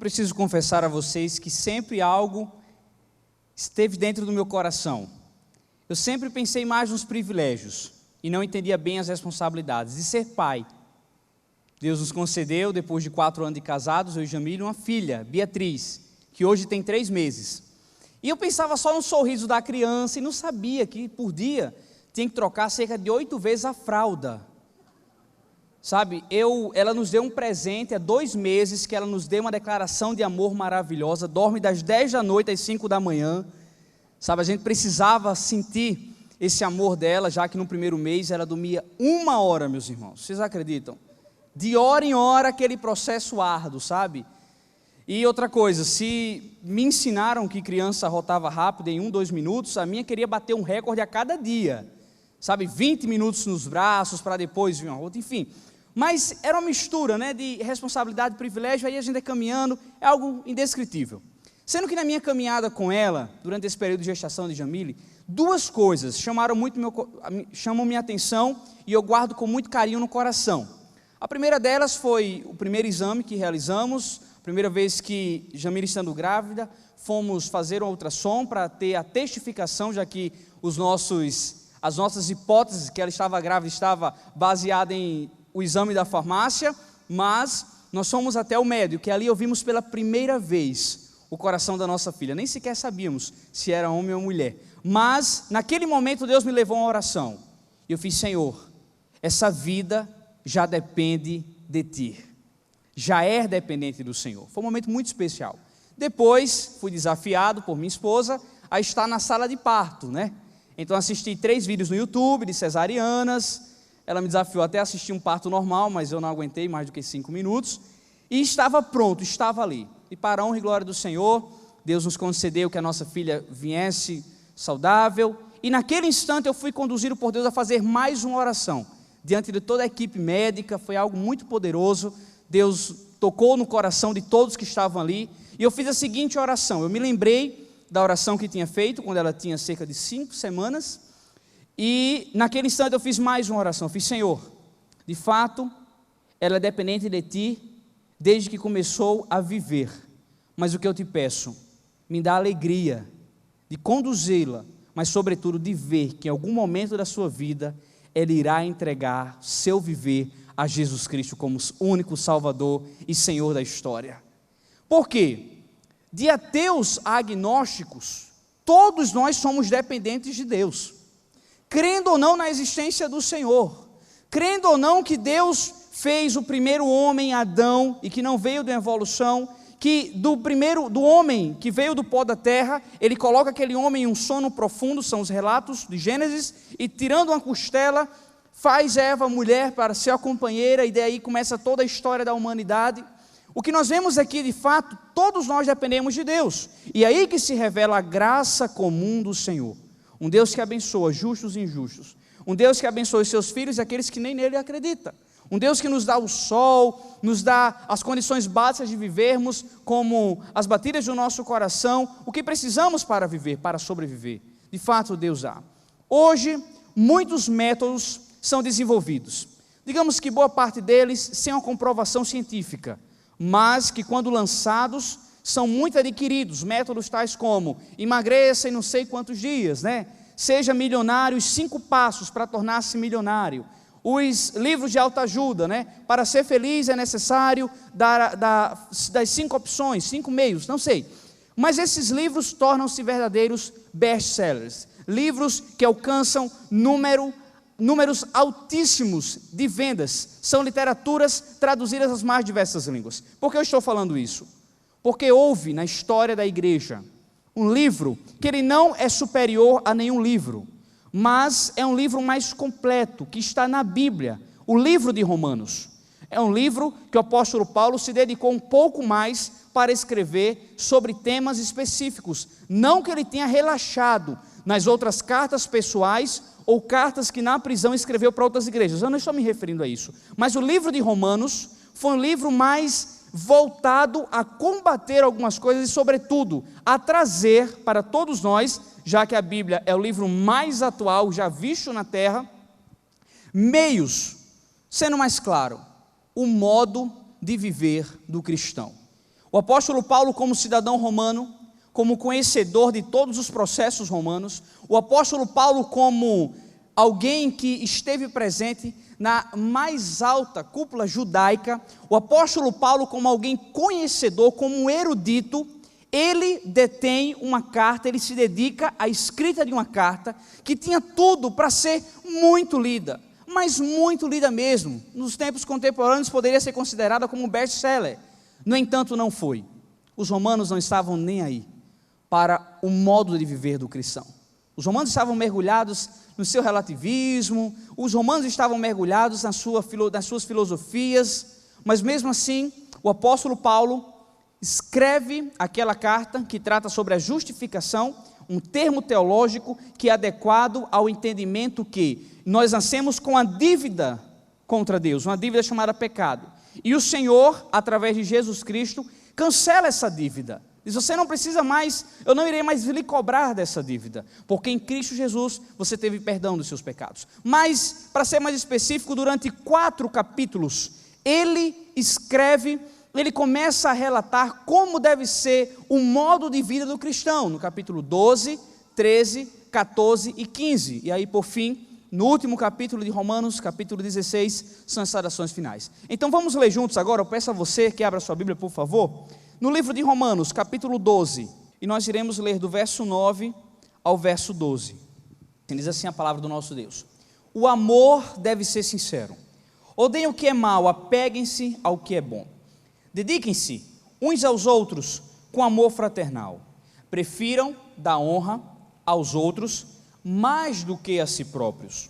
preciso confessar a vocês que sempre algo esteve dentro do meu coração. Eu sempre pensei mais nos privilégios e não entendia bem as responsabilidades de ser pai. Deus nos concedeu, depois de 4 anos de casados, eu e Jamile, uma filha, Beatriz, que hoje tem 3 meses. E eu pensava só no sorriso da criança e não sabia que por dia tinha que trocar cerca de 8 vezes a fralda. Sabe, ela nos deu um presente há 2 meses, que ela nos deu uma declaração de amor maravilhosa, dorme das 10 da noite às 5 da manhã. Sabe, a gente precisava sentir esse amor dela, já que no primeiro mês ela dormia 1 hora, meus irmãos. Vocês acreditam? De hora em hora, aquele processo árduo, sabe? E outra coisa, se me ensinaram que criança rotava rápido em 1, 2 minutos, a minha queria bater um recorde a cada dia. Sabe, 20 minutos nos braços, para depois vir uma outra, enfim. Mas era uma mistura, né, de responsabilidade e privilégio, aí a gente é caminhando, é algo indescritível. Sendo que na minha caminhada com ela, durante esse período de gestação de Jamile, 2 coisas chamam minha atenção e eu guardo com muito carinho no coração. A primeira delas foi o primeiro exame que realizamos, a primeira vez que Jamile estando grávida, fomos fazer um ultrassom para ter a testificação, já que as nossas hipóteses que ela estava grávida estava baseada em o exame da farmácia, mas nós fomos até o médico, que ali ouvimos pela primeira vez o coração da nossa filha, nem sequer sabíamos se era homem ou mulher, mas naquele momento Deus me levou a uma oração, e eu fiz: Senhor, essa vida já depende de Ti, já é dependente do Senhor. Foi um momento muito especial. Depois fui desafiado por minha esposa a estar na sala de parto, né? Então assisti 3 vídeos no YouTube de cesarianas. Ela me desafiou até a assistir um parto normal, mas eu não aguentei mais do que 5 minutos. E estava pronto, estava ali. E para a honra e glória do Senhor, Deus nos concedeu que a nossa filha viesse saudável. E naquele instante eu fui conduzido por Deus a fazer mais uma oração. Diante de toda a equipe médica, foi algo muito poderoso. Deus tocou no coração de todos que estavam ali. E eu fiz a seguinte oração. Eu me lembrei da oração que tinha feito quando ela tinha cerca de 5 semanas. E naquele instante eu fiz mais uma oração. Eu fiz: Senhor, de fato, ela é dependente de Ti desde que começou a viver. Mas o que eu te peço, me dá alegria de conduzi-la, mas sobretudo de ver que em algum momento da sua vida, ela irá entregar seu viver a Jesus Cristo como único Salvador e Senhor da história. Por quê? De ateus a agnósticos, todos nós somos dependentes de Deus. Crendo ou não na existência do Senhor, crendo ou não que Deus fez o primeiro homem, Adão, e que não veio da evolução, que do homem que veio do pó da terra, ele coloca aquele homem em um sono profundo, são os relatos de Gênesis, e tirando uma costela, faz Eva mulher para ser a companheira, e daí começa toda a história da humanidade. O que nós vemos aqui, de fato, todos nós dependemos de Deus, e aí que se revela a graça comum do Senhor. Um Deus que abençoa justos e injustos. Um Deus que abençoa os seus filhos e aqueles que nem nele acreditam. Um Deus que nos dá o sol, nos dá as condições básicas de vivermos, como as batidas do nosso coração, o que precisamos para viver, para sobreviver. De fato, Deus dá. Hoje, muitos métodos são desenvolvidos. Digamos que boa parte deles sem uma comprovação científica, mas que quando lançados, são muito adquiridos, métodos tais como emagreça em não sei quantos dias, né? Seja milionário, os 5 passos para tornar-se milionário, os livros de autoajuda, né? Para ser feliz é necessário das 5 opções, 5 meios, não sei, mas esses livros tornam-se verdadeiros best-sellers, livros que alcançam números altíssimos de vendas, são literaturas traduzidas às mais diversas línguas. Por que eu estou falando isso? Porque houve na história da igreja um livro que ele não é superior a nenhum livro, mas é um livro mais completo, que está na Bíblia, o livro de Romanos. É um livro que o apóstolo Paulo se dedicou um pouco mais para escrever sobre temas específicos, não que ele tenha relaxado nas outras cartas pessoais ou cartas que na prisão escreveu para outras igrejas, eu não estou me referindo a isso, mas o livro de Romanos foi um livro mais voltado a combater algumas coisas e, sobretudo, a trazer para todos nós, já que a Bíblia é o livro mais atual já visto na terra, meios, sendo mais claro, o modo de viver do cristão. O apóstolo Paulo, como cidadão romano, como conhecedor de todos os processos romanos, o apóstolo Paulo, como alguém que esteve presente na mais alta cúpula judaica, o apóstolo Paulo, como alguém conhecedor, como um erudito, ele detém uma carta, ele se dedica à escrita de uma carta que tinha tudo para ser muito lida, mas muito lida mesmo. Nos tempos contemporâneos poderia ser considerada como um best-seller. No entanto, não foi. Os romanos não estavam nem aí para o modo de viver do cristão. Os romanos estavam mergulhados no seu relativismo, os romanos estavam mergulhados nas suas filosofias, mas mesmo assim, o apóstolo Paulo escreve aquela carta que trata sobre a justificação, um termo teológico que é adequado ao entendimento que nós nascemos com a dívida contra Deus, uma dívida chamada pecado, e o Senhor, através de Jesus Cristo, cancela essa dívida. Diz: você não precisa mais, eu não irei mais lhe cobrar dessa dívida, porque em Cristo Jesus você teve perdão dos seus pecados. Mas, para ser mais específico, durante 4 capítulos, ele escreve, ele começa a relatar como deve ser o modo de vida do cristão, no capítulo 12, 13, 14 e 15, e aí por fim, no último capítulo de Romanos, capítulo 16, são as saudações finais. Então vamos ler juntos agora, eu peço a você que abra sua Bíblia, por favor, no livro de Romanos, capítulo 12, e nós iremos ler do verso 9 ao verso 12. Diz assim a palavra do nosso Deus: o amor deve ser sincero, odeiem o que é mal, apeguem-se ao que é bom, dediquem-se uns aos outros com amor fraternal, prefiram dar honra aos outros mais do que a si próprios,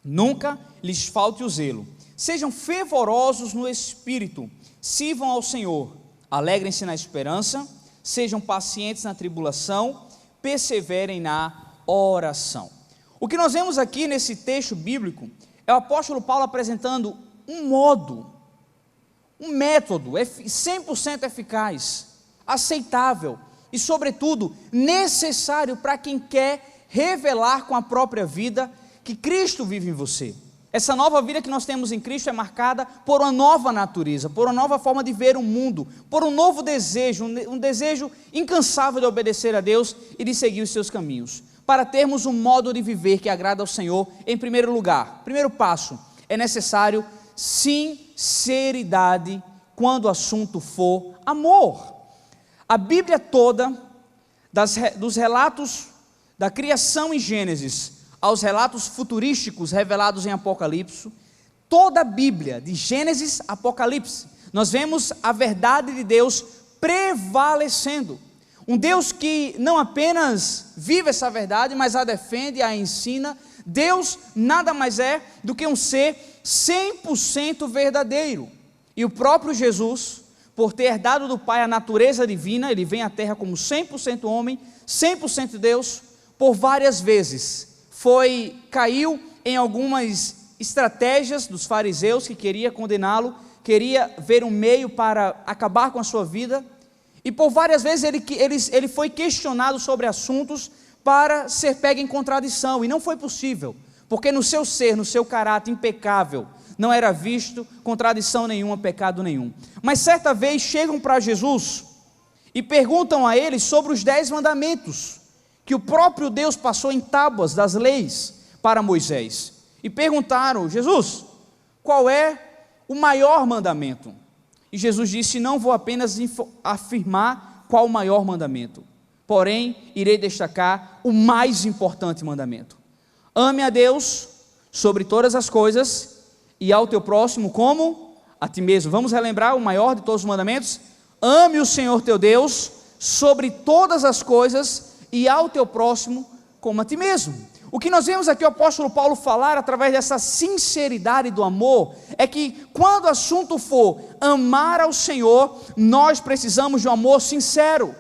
nunca lhes falte o zelo, sejam fervorosos no espírito, sirvam ao Senhor, alegrem-se na esperança, sejam pacientes na tribulação, perseverem na oração. O que nós vemos aqui nesse texto bíblico é o apóstolo Paulo apresentando um modo, um método 100% eficaz, aceitável e, sobretudo, necessário para quem quer revelar com a própria vida que Cristo vive em você. Essa nova vida que nós temos em Cristo é marcada por uma nova natureza, por uma nova forma de ver o mundo, por um novo desejo, um desejo incansável de obedecer a Deus e de seguir os seus caminhos. Para termos um modo de viver que agrada ao Senhor, em primeiro lugar, primeiro passo, é necessário sinceridade quando o assunto for amor. A Bíblia toda, dos relatos da criação em Gênesis aos relatos futurísticos revelados em Apocalipse, toda a Bíblia, de Gênesis a Apocalipse, nós vemos a verdade de Deus prevalecendo. Um Deus que não apenas vive essa verdade, mas a defende, a ensina. Deus nada mais é do que um ser 100% verdadeiro. E o próprio Jesus, por ter herdado do Pai a natureza divina, ele vem à terra como 100% homem, 100% Deus, por várias vezes caiu em algumas estratégias dos fariseus que queria condená-lo, queria ver um meio para acabar com a sua vida, e por várias vezes ele foi questionado sobre assuntos para ser pego em contradição, e não foi possível, porque no seu ser, no seu caráter impecável, não era visto contradição nenhuma, pecado nenhum. Mas certa vez chegam para Jesus e perguntam a ele sobre os 10 mandamentos, que o próprio Deus passou em tábuas das leis para Moisés, e perguntaram: Jesus, qual é o maior mandamento? E Jesus disse: não vou apenas afirmar qual o maior mandamento, porém irei destacar o mais importante mandamento: ame a Deus sobre todas as coisas e ao teu próximo como a ti mesmo. Vamos relembrar o maior de todos os mandamentos: ame o Senhor teu Deus sobre todas as coisas e ao teu próximo como a ti mesmo. O que nós vemos aqui o apóstolo Paulo falar através dessa sinceridade do amor, é que quando o assunto for amar ao Senhor, nós precisamos de um amor sincero,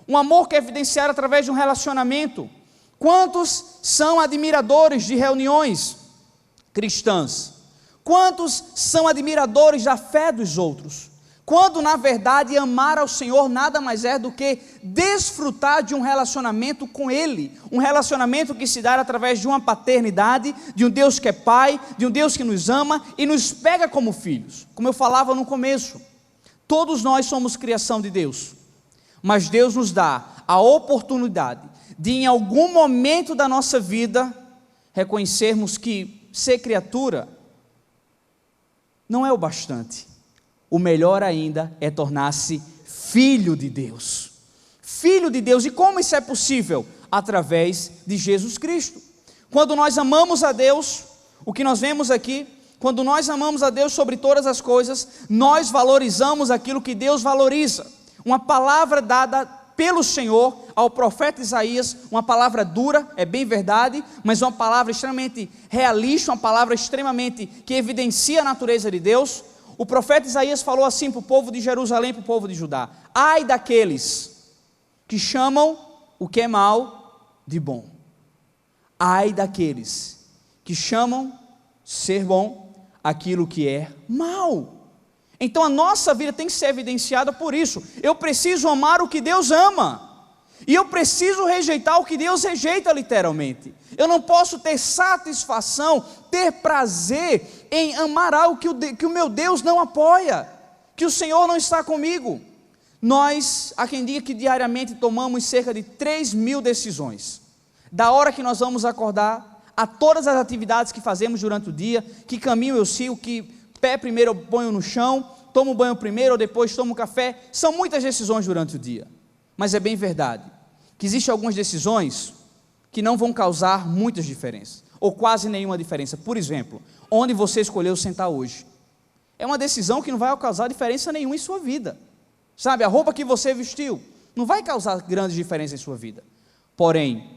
um amor que é evidenciado através de um relacionamento. Quantos são admiradores de reuniões cristãs? Quantos são admiradores da fé dos outros? Quando na verdade amar ao Senhor nada mais é do que desfrutar de um relacionamento com Ele, um relacionamento que se dá através de uma paternidade, de um Deus que é Pai, de um Deus que nos ama e nos pega como filhos. Como eu falava no começo, Todos nós somos criação de Deus, mas Deus nos dá a oportunidade de, em algum momento da nossa vida, reconhecermos que ser criatura não é o bastante. O melhor ainda é tornar-se filho de Deus. Filho de Deus. E como isso é possível? Através de Jesus Cristo. Quando nós amamos a Deus, o que nós vemos aqui, quando nós amamos a Deus sobre todas as coisas, nós valorizamos aquilo que Deus valoriza. Uma palavra dada pelo Senhor ao profeta Isaías, uma palavra dura, é bem verdade, mas uma palavra extremamente realista, uma palavra extremamente que evidencia a natureza de Deus. O profeta Isaías falou assim para o povo de Jerusalém, para o povo de Judá: ai daqueles que chamam o que é mal de bom. Ai daqueles que chamam ser bom aquilo que é mal. Então a nossa vida tem que ser evidenciada por isso. Eu preciso amar o que Deus ama, e eu preciso rejeitar o que Deus rejeita literalmente. Eu não posso ter satisfação, ter prazer em amar algo que o meu Deus não apoia, que o Senhor não está comigo. Nós, há quem diga que diariamente tomamos cerca de 3.000 decisões, da hora que nós vamos acordar, a todas as atividades que fazemos durante o dia, que caminho eu sigo, que pé primeiro eu ponho no chão, tomo banho primeiro ou depois tomo café. São muitas decisões durante o dia, mas é bem verdade que existem algumas decisões que não vão causar muitas diferenças, ou quase nenhuma diferença. Por exemplo, onde você escolheu sentar hoje, é uma decisão que não vai causar diferença nenhuma em sua vida, sabe? A roupa que você vestiu, não vai causar grande diferença em sua vida. Porém,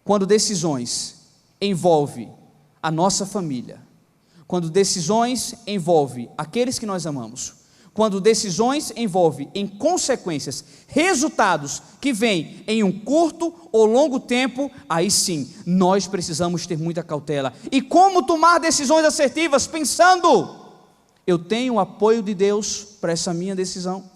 quando decisões envolvem a nossa família, quando decisões envolvem aqueles que nós amamos, quando decisões envolvem em consequências, resultados que vêm em um curto ou longo tempo, aí sim, nós precisamos ter muita cautela. E como tomar decisões assertivas? Pensando, eu tenho o apoio de Deus para essa minha decisão?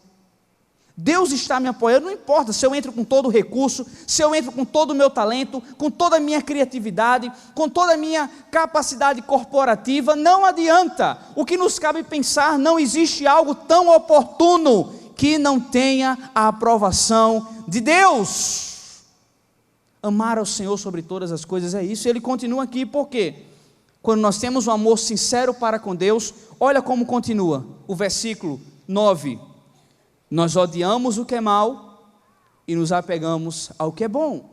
Deus está me apoiando, não importa se eu entro com todo o recurso, se eu entro com todo o meu talento, com toda a minha criatividade, com toda a minha capacidade corporativa, não adianta. O que nos cabe pensar, não existe algo tão oportuno que não tenha a aprovação de Deus. Amar ao Senhor sobre todas as coisas é isso. Ele continua aqui, por quê? Quando nós temos um amor sincero para com Deus, olha como continua o versículo 9. Nós odiamos o que é mal e nos apegamos ao que é bom.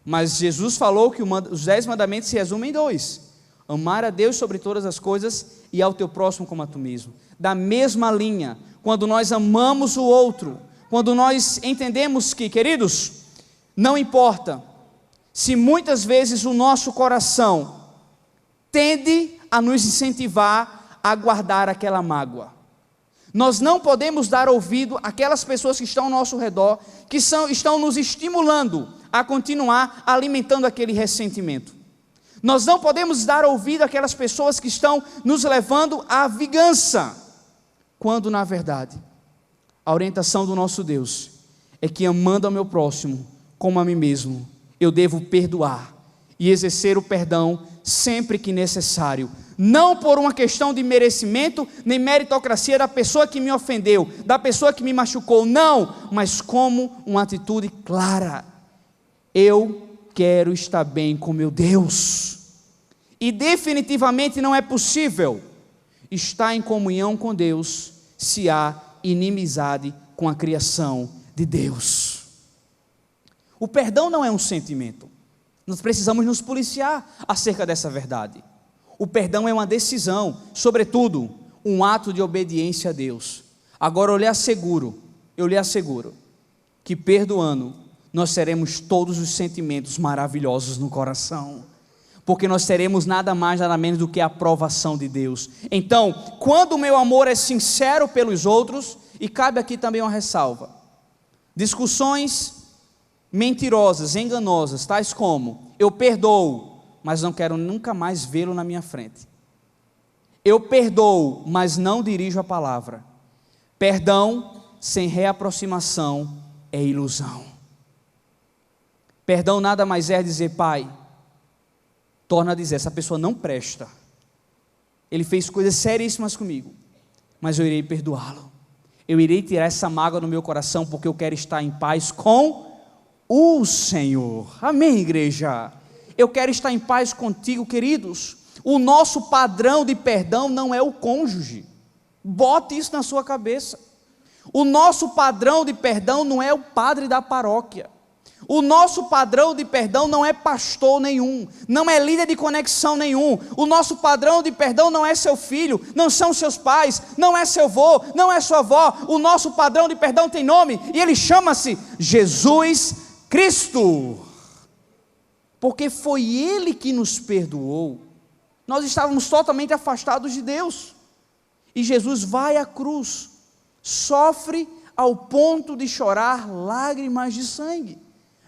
Mas Jesus falou que os 10 mandamentos se resumem em 2: amar a Deus sobre todas as coisas e ao teu próximo como a tu mesmo. Da mesma linha, quando nós amamos o outro, quando nós entendemos que, queridos, não importa se muitas vezes o nosso coração tende a nos incentivar a guardar aquela mágoa. Nós não podemos dar ouvido àquelas pessoas que estão ao nosso redor, que estão nos estimulando a continuar alimentando aquele ressentimento. Nós não podemos dar ouvido àquelas pessoas que estão nos levando à vingança, quando na verdade a orientação do nosso Deus é que, amando ao meu próximo como a mim mesmo, eu devo perdoar e exercer o perdão sempre que necessário, não por uma questão de merecimento, nem meritocracia da pessoa que me ofendeu, da pessoa que me machucou, não, mas como uma atitude clara: eu quero estar bem com meu Deus, e definitivamente não é possível estar em comunhão com Deus se há inimizade com a criação de Deus. O perdão não é um sentimento, nós precisamos nos policiar acerca dessa verdade. O perdão é uma decisão, sobretudo, um ato de obediência a Deus. Agora eu lhe asseguro que perdoando, nós teremos todos os sentimentos maravilhosos no coração, porque nós teremos nada mais, nada menos do que a aprovação de Deus. Então, quando o meu amor é sincero pelos outros, e cabe aqui também uma ressalva, discussões mentirosas, enganosas, tais como: eu perdoo, mas não quero nunca mais vê-lo na minha frente. Eu perdoo, mas não dirijo a palavra. Perdão sem reaproximação é ilusão. Perdão nada mais é dizer: Pai, torna a dizer, essa pessoa não presta, ele fez coisas seríssimas comigo, mas eu irei perdoá-lo. Eu irei tirar essa mágoa do meu coração, porque eu quero estar em paz com o Senhor. Amém, igreja? Eu quero estar em paz contigo, queridos. O nosso padrão de perdão não é o cônjuge. Bote isso na sua cabeça. O nosso padrão de perdão não é o padre da paróquia. O nosso padrão de perdão não é pastor nenhum, não é líder de conexão nenhum. O nosso padrão de perdão não é seu filho, não são seus pais, não é seu avô, não é sua avó. O nosso padrão de perdão tem nome e ele chama-se Jesus Cristo. Porque foi Ele que nos perdoou. Nós estávamos totalmente afastados de Deus. E Jesus vai à cruz, sofre ao ponto de chorar lágrimas de sangue.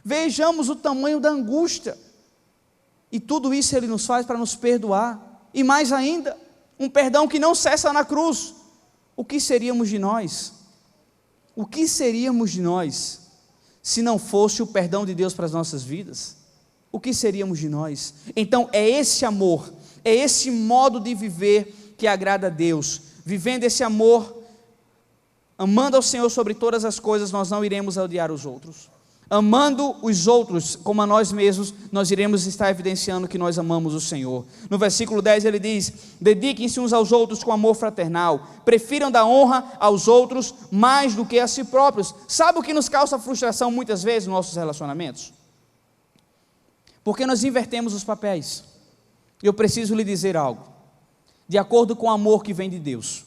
Vejamos o tamanho da angústia. E tudo isso Ele nos faz para nos perdoar. E mais ainda, um perdão que não cessa na cruz. O que seríamos de nós? O que seríamos de nós se não fosse o perdão de Deus para as nossas vidas? O que seríamos de nós? Então é esse amor, é esse modo de viver que agrada a Deus. Vivendo esse amor, amando ao Senhor sobre todas as coisas, nós não iremos odiar os outros. Amando os outros como a nós mesmos, nós iremos estar evidenciando que nós amamos o Senhor. No versículo 10 ele diz: dediquem-se uns aos outros com amor fraternal, prefiram dar honra aos outros mais do que a si próprios. Sabe o que nos causa frustração muitas vezes nos nossos relacionamentos? Porque nós invertemos os papéis. Eu preciso lhe dizer algo. De acordo com o amor que vem de Deus,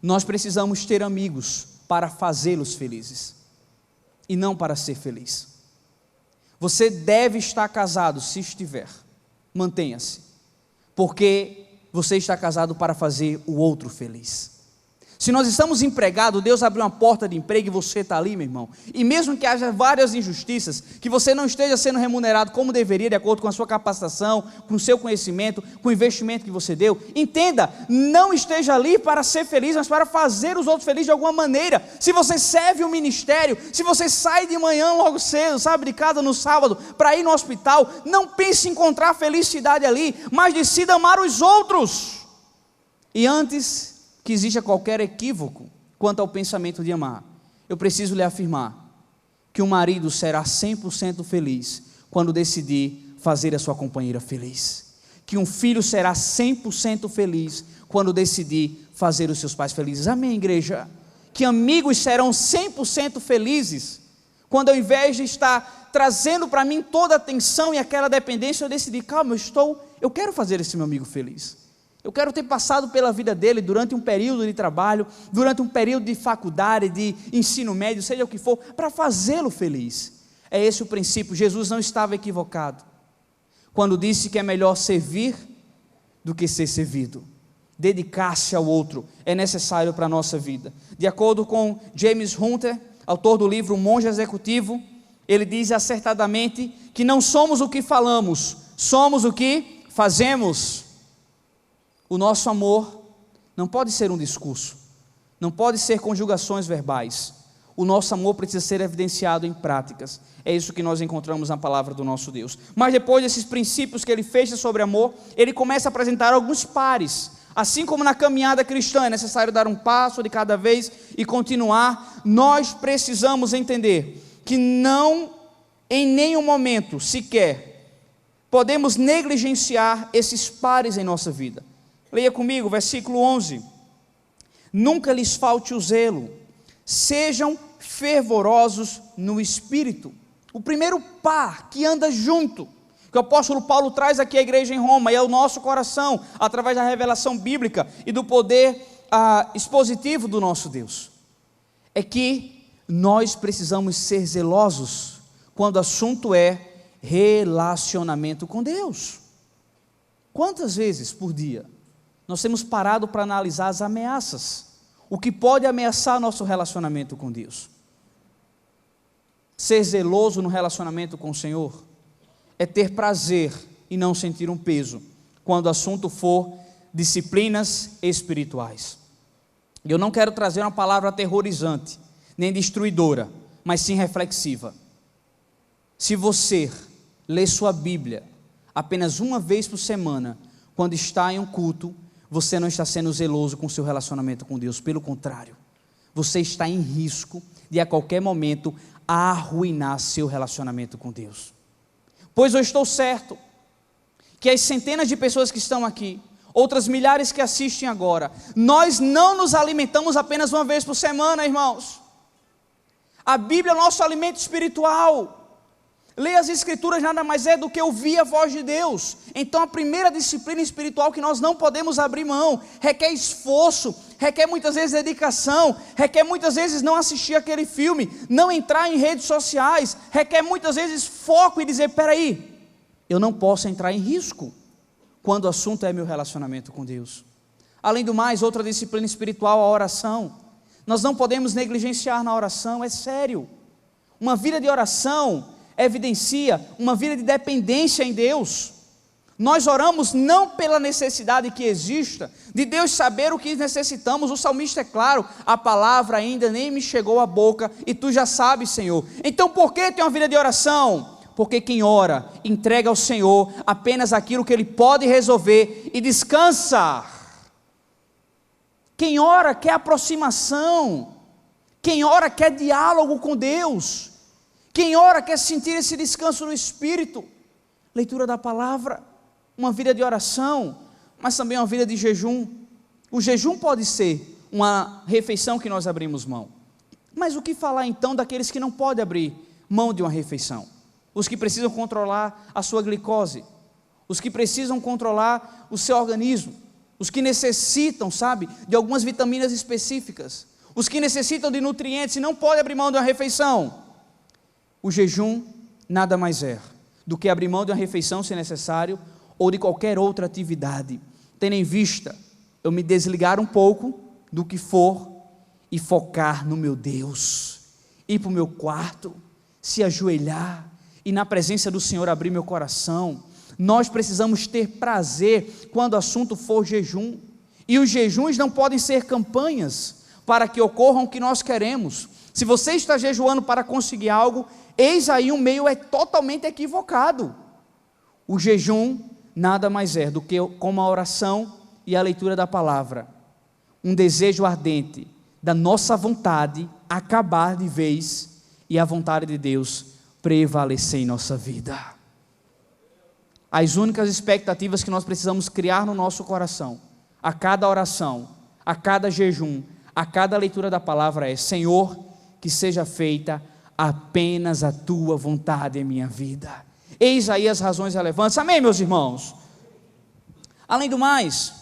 nós precisamos ter amigos para fazê-los felizes e não para ser feliz. Você deve estar casado, se estiver, mantenha-se, porque você está casado para fazer o outro feliz. Se nós estamos empregados, Deus abriu uma porta de emprego e você está ali, meu irmão, e mesmo que haja várias injustiças, que você não esteja sendo remunerado como deveria, de acordo com a sua capacitação, com o seu conhecimento, com o investimento que você deu, entenda, não esteja ali para ser feliz, mas para fazer os outros felizes de alguma maneira. Se você serve o ministério, se você sai de manhã logo cedo, sabe, de casa no sábado, para ir no hospital, não pense em encontrar felicidade ali, mas decida amar os outros. E antes que exista qualquer equívoco quanto ao pensamento de amar, eu preciso lhe afirmar que o marido será 100% feliz quando decidir fazer a sua companheira feliz, que um filho será 100% feliz quando decidir fazer os seus pais felizes. Amém, igreja? Que amigos serão 100% felizes quando, ao invés de estar trazendo para mim toda a atenção e aquela dependência, eu decidir, calma, eu quero fazer esse meu amigo feliz. Eu quero ter passado pela vida dele durante um período de trabalho, durante um período de faculdade, de ensino médio, seja o que for, para fazê-lo feliz. É esse o princípio. Jesus não estava equivocado quando disse que é melhor servir do que ser servido. Dedicar-se ao outro é necessário para a nossa vida. De acordo com James Hunter, autor do livro Monge Executivo, ele diz acertadamente que não somos o que falamos, somos o que fazemos. O nosso amor não pode ser um discurso, não pode ser conjugações verbais. O nosso amor precisa ser evidenciado em práticas. É isso que nós encontramos na palavra do nosso Deus. Mas depois desses princípios que ele fecha sobre amor, ele começa a apresentar alguns pares. Assim como na caminhada cristã é necessário dar um passo de cada vez e continuar, nós precisamos entender que não, em nenhum momento sequer, podemos negligenciar esses pares em nossa vida. Leia comigo, versículo 11. Nunca lhes falte o zelo, sejam fervorosos no Espírito. O primeiro par que anda junto, que o apóstolo Paulo traz aqui à igreja em Roma, e é o nosso coração, através da revelação bíblica e do poder expositivo do nosso Deus, é que nós precisamos ser zelosos, quando o assunto é relacionamento com Deus. Quantas vezes por dia nós temos parado para analisar as ameaças, o que pode ameaçar nosso relacionamento com Deus? Ser zeloso no relacionamento com o Senhor é ter prazer e não sentir um peso, quando o assunto for disciplinas espirituais. Eu não quero trazer uma palavra aterrorizante, nem destruidora, mas sim reflexiva. Se você lê sua Bíblia apenas uma vez por semana, quando está em um culto, você não está sendo zeloso com o seu relacionamento com Deus. Pelo contrário, você está em risco de a qualquer momento arruinar seu relacionamento com Deus. Pois eu estou certo que as centenas de pessoas que estão aqui, outras milhares que assistem agora, nós não nos alimentamos apenas uma vez por semana, irmãos. A Bíblia é o nosso alimento espiritual. Ler as Escrituras nada mais é do que ouvir a voz de Deus. Então a primeira disciplina espiritual que nós não podemos abrir mão, requer esforço, requer muitas vezes dedicação, requer muitas vezes não assistir aquele filme, não entrar em redes sociais, requer muitas vezes foco e dizer, peraí, eu não posso entrar em risco, quando o assunto é meu relacionamento com Deus. Além do mais, outra disciplina espiritual, a oração. Nós não podemos negligenciar na oração, é sério. Uma vida de oração evidencia uma vida de dependência em Deus. Nós oramos não pela necessidade que exista, de Deus saber o que necessitamos. O salmista é claro, a palavra ainda nem me chegou à boca, e tu já sabes, Senhor. Então por que ter uma vida de oração? Porque quem ora, entrega ao Senhor apenas aquilo que Ele pode resolver e descansa. Quem ora quer aproximação, quem ora quer diálogo com Deus, quem ora quer sentir esse descanso no Espírito. Leitura da palavra, uma vida de oração, mas também uma vida de jejum. O jejum pode ser uma refeição que nós abrimos mão, mas o que falar então daqueles que não podem abrir mão de uma refeição? Os que precisam controlar a sua glicose, os que precisam controlar o seu organismo, os que necessitam, sabe, de algumas vitaminas específicas, os que necessitam de nutrientes e não podem abrir mão de uma refeição. O jejum nada mais é do que abrir mão de uma refeição se necessário, ou de qualquer outra atividade, tendo em vista eu me desligar um pouco do que for e focar no meu Deus, ir para o meu quarto, se ajoelhar e na presença do Senhor abrir meu coração. Nós precisamos ter prazer quando o assunto for jejum, e os jejuns não podem ser campanhas para que ocorram o que nós queremos. Se você está jejuando para conseguir algo, eis aí um meio totalmente equivocado. O jejum nada mais é do que como a oração e a leitura da palavra, um desejo ardente da nossa vontade acabar de vez e a vontade de Deus prevalecer em nossa vida. As únicas expectativas que nós precisamos criar no nosso coração, a cada oração, a cada jejum, a cada leitura da palavra é: Senhor, que seja feita apenas a tua vontade em minha vida. Eis aí as razões relevantes. Amém, meus irmãos? Além do mais,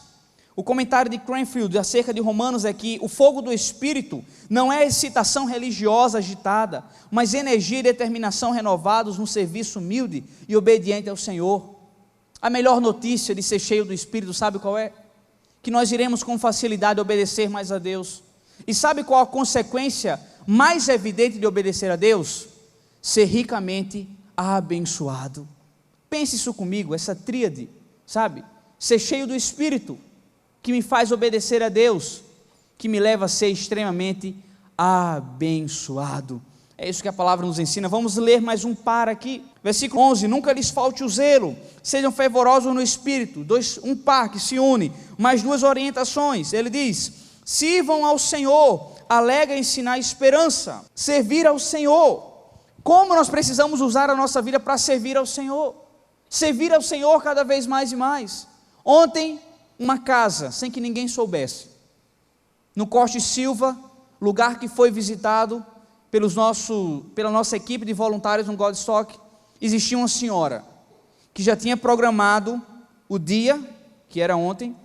o comentário de Cranfield acerca de Romanos é que o fogo do Espírito não é excitação religiosa agitada, mas energia e determinação renovados no serviço humilde e obediente ao Senhor. A melhor notícia de ser cheio do Espírito, sabe qual é? Que nós iremos com facilidade obedecer mais a Deus. E sabe qual a consequência mais evidente de obedecer a Deus? Ser ricamente abençoado. Pense isso comigo, essa tríade, sabe? Ser cheio do Espírito, que me faz obedecer a Deus, que me leva a ser extremamente abençoado. É isso que a palavra nos ensina. Vamos ler mais um par aqui, versículo 11, nunca lhes falte o zelo, sejam fervorosos no Espírito, um par que se une, mais duas orientações, ele diz: sirvam ao Senhor, alegrem-se na esperança, servir ao Senhor. Como nós precisamos usar a nossa vida para servir ao Senhor cada vez mais e mais. Ontem, uma casa, sem que ninguém soubesse, no Costa e Silva, lugar que foi visitado pela nossa equipe de voluntários no Godstock, existia uma senhora, que já tinha programado o dia, que era ontem,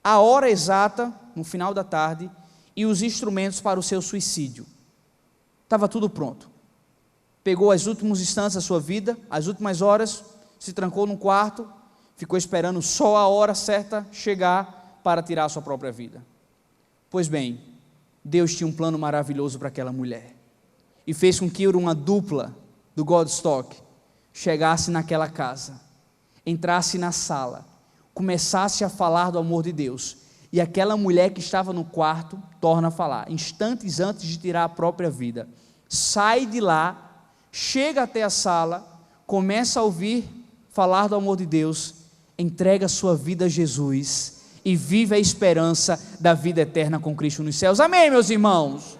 a hora exata, no final da tarde, e os instrumentos para o seu suicídio. Estava tudo pronto. Pegou os últimos instantes da sua vida, as últimas horas, se trancou num quarto, ficou esperando só a hora certa chegar para tirar a sua própria vida. Pois bem, Deus tinha um plano maravilhoso para aquela mulher, e fez com que uma dupla do Godstock chegasse naquela casa, entrasse na sala, começasse a falar do amor de Deus, e aquela mulher que estava no quarto torna a falar, instantes antes de tirar a própria vida, sai de lá, chega até a sala, começa a ouvir falar do amor de Deus, entrega a sua vida a Jesus e vive a esperança da vida eterna com Cristo nos céus. Amém, meus irmãos?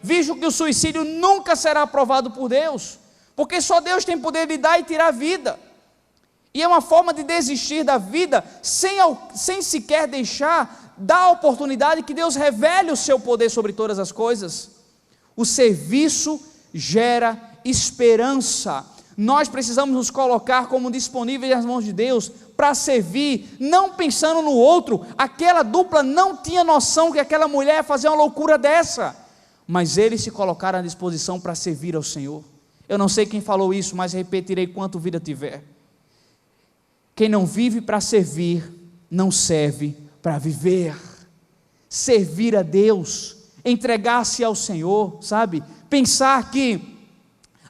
visto que o suicídio nunca será aprovado por Deus, porque só Deus tem poder de dar e tirar a vida, e é uma forma de desistir da vida, sem sequer dar a oportunidade que Deus revele o seu poder sobre todas as coisas. O serviço gera esperança. Nós precisamos nos colocar como disponíveis nas mãos de Deus, para servir, não pensando no outro. Aquela dupla não tinha noção que aquela mulher ia fazer uma loucura dessa, mas eles se colocaram à disposição para servir ao Senhor. Eu não sei quem falou isso, mas repetirei quanto vida tiver: quem não vive para servir, não serve para viver. Servir a Deus, entregar-se ao Senhor, sabe? Pensar que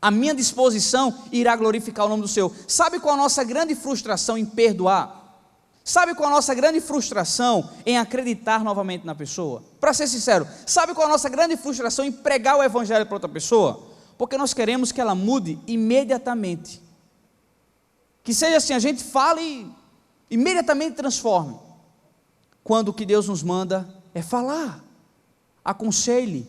a minha disposição irá glorificar o nome do Senhor. Sabe qual a nossa grande frustração em perdoar? Sabe qual a nossa grande frustração em acreditar novamente na pessoa? Para ser sincero, sabe qual a nossa grande frustração em pregar o evangelho para outra pessoa? Porque nós queremos que ela mude imediatamente. Que seja assim, a gente fale e imediatamente transforme. Quando o que Deus nos manda é falar. Aconselhe,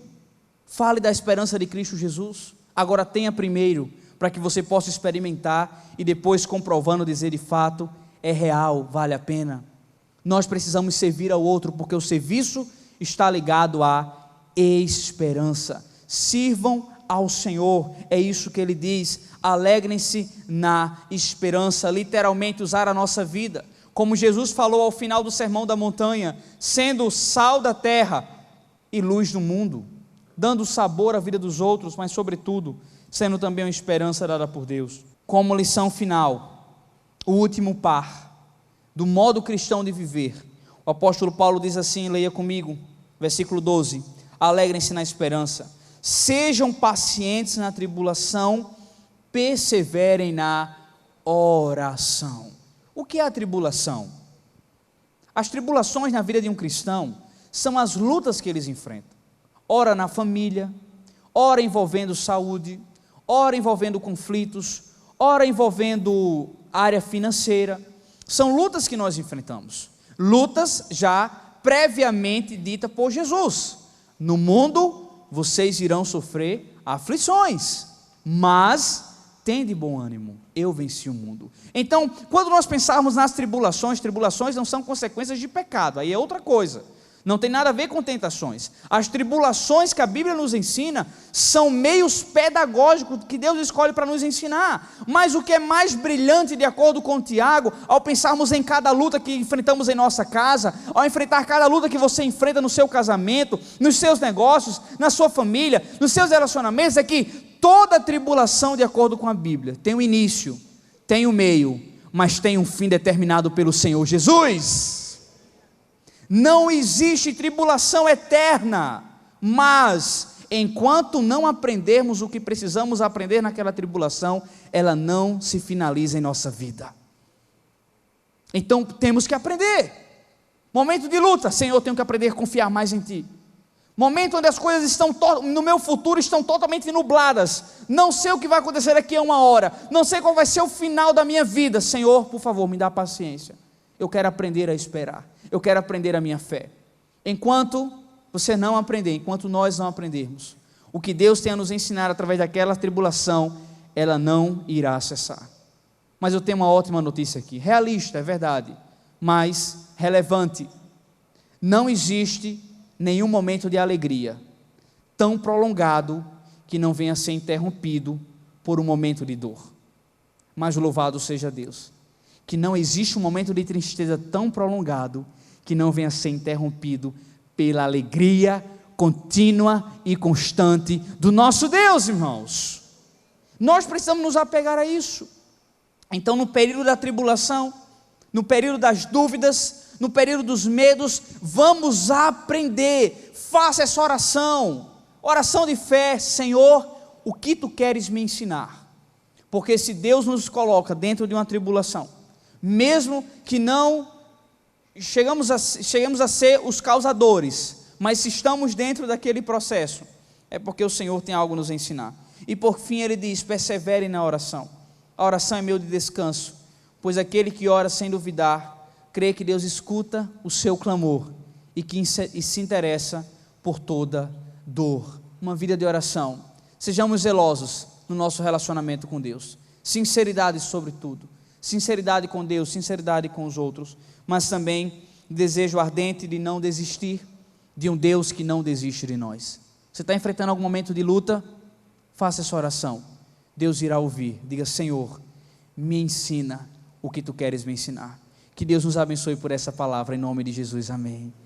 fale da esperança de Cristo Jesus. Agora tenha primeiro, para que você possa experimentar e depois, comprovando, dizer de fato, é real, vale a pena. Nós precisamos servir ao outro, porque o serviço está ligado à esperança. Sirvam ao Senhor, é isso que Ele diz, alegrem-se na esperança, literalmente usar a nossa vida, como Jesus falou ao final do Sermão da Montanha, sendo sal da terra e luz do mundo, dando sabor à vida dos outros, mas sobretudo, sendo também uma esperança dada por Deus. Como lição final, o último par, do modo cristão de viver, o apóstolo Paulo diz assim, leia comigo, versículo 12, alegrem-se na esperança, sejam pacientes na tribulação, perseverem na oração. O que é a tribulação? As tribulações na vida de um cristão são as lutas que eles enfrentam. Ora na família, ora envolvendo saúde, ora envolvendo conflitos, ora envolvendo área financeira. São lutas que nós enfrentamos. Lutas já previamente ditas por Jesus. No mundo vocês irão sofrer aflições, mas tende bom ânimo, eu venci o mundo. Então, quando nós pensarmos nas tribulações, tribulações não são consequências de pecado, aí é outra coisa. Não tem nada a ver com tentações. As tribulações que a Bíblia nos ensina são meios pedagógicos que Deus escolhe para nos ensinar. Mas o que é mais brilhante, de acordo com Tiago, ao pensarmos em cada luta que enfrentamos em nossa casa, ao enfrentar cada luta que você enfrenta no seu casamento, nos seus negócios, na sua família, nos seus relacionamentos, é que toda tribulação, de acordo com a Bíblia, tem um início, tem um meio, mas tem um fim determinado pelo Senhor Jesus. Não existe tribulação eterna, mas enquanto não aprendermos o que precisamos aprender naquela tribulação, ela não se finaliza em nossa vida. Então temos que aprender. Momento de luta, Senhor, eu tenho que aprender a confiar mais em Ti. Momento onde as coisas estão no meu futuro estão totalmente nubladas, não sei o que vai acontecer daqui a uma hora, não sei qual vai ser o final da minha vida. Senhor, por favor, me dá paciência. Eu quero aprender a esperar, eu quero aprender a minha fé. Enquanto você não aprender, enquanto nós não aprendermos, o que Deus tem a nos ensinar através daquela tribulação, ela não irá cessar. Mas eu tenho uma ótima notícia aqui, realista, é verdade, mas relevante. Não existe nenhum momento de alegria tão prolongado que não venha a ser interrompido por um momento de dor. Mas louvado seja Deus, que não existe um momento de tristeza tão prolongado que não venha a ser interrompido pela alegria contínua e constante do nosso Deus, irmãos. Nós precisamos nos apegar a isso. Então, no período da tribulação, no período das dúvidas, no período dos medos, vamos aprender. Faça essa oração, oração de fé. Senhor, o que Tu queres me ensinar? Porque se Deus nos coloca dentro de uma tribulação, mesmo que não chegamos a ser os causadores, mas se estamos dentro daquele processo, é porque o Senhor tem algo a nos ensinar. E por fim Ele diz, persevere na oração. A oração é meio de descanso, pois aquele que ora sem duvidar, crê que Deus escuta o seu clamor e se interessa por toda dor. uma vida de oração. Sejamos zelosos no nosso relacionamento com Deus. Sinceridade sobre tudo. Sinceridade com Deus, sinceridade com os outros. Mas também desejo ardente de não desistir de um Deus que não desiste de nós. Você está enfrentando algum momento de luta? Faça essa oração. Deus irá ouvir. Diga: Senhor, me ensina o que Tu queres me ensinar. Que Deus nos abençoe por essa palavra, em nome de Jesus, amém.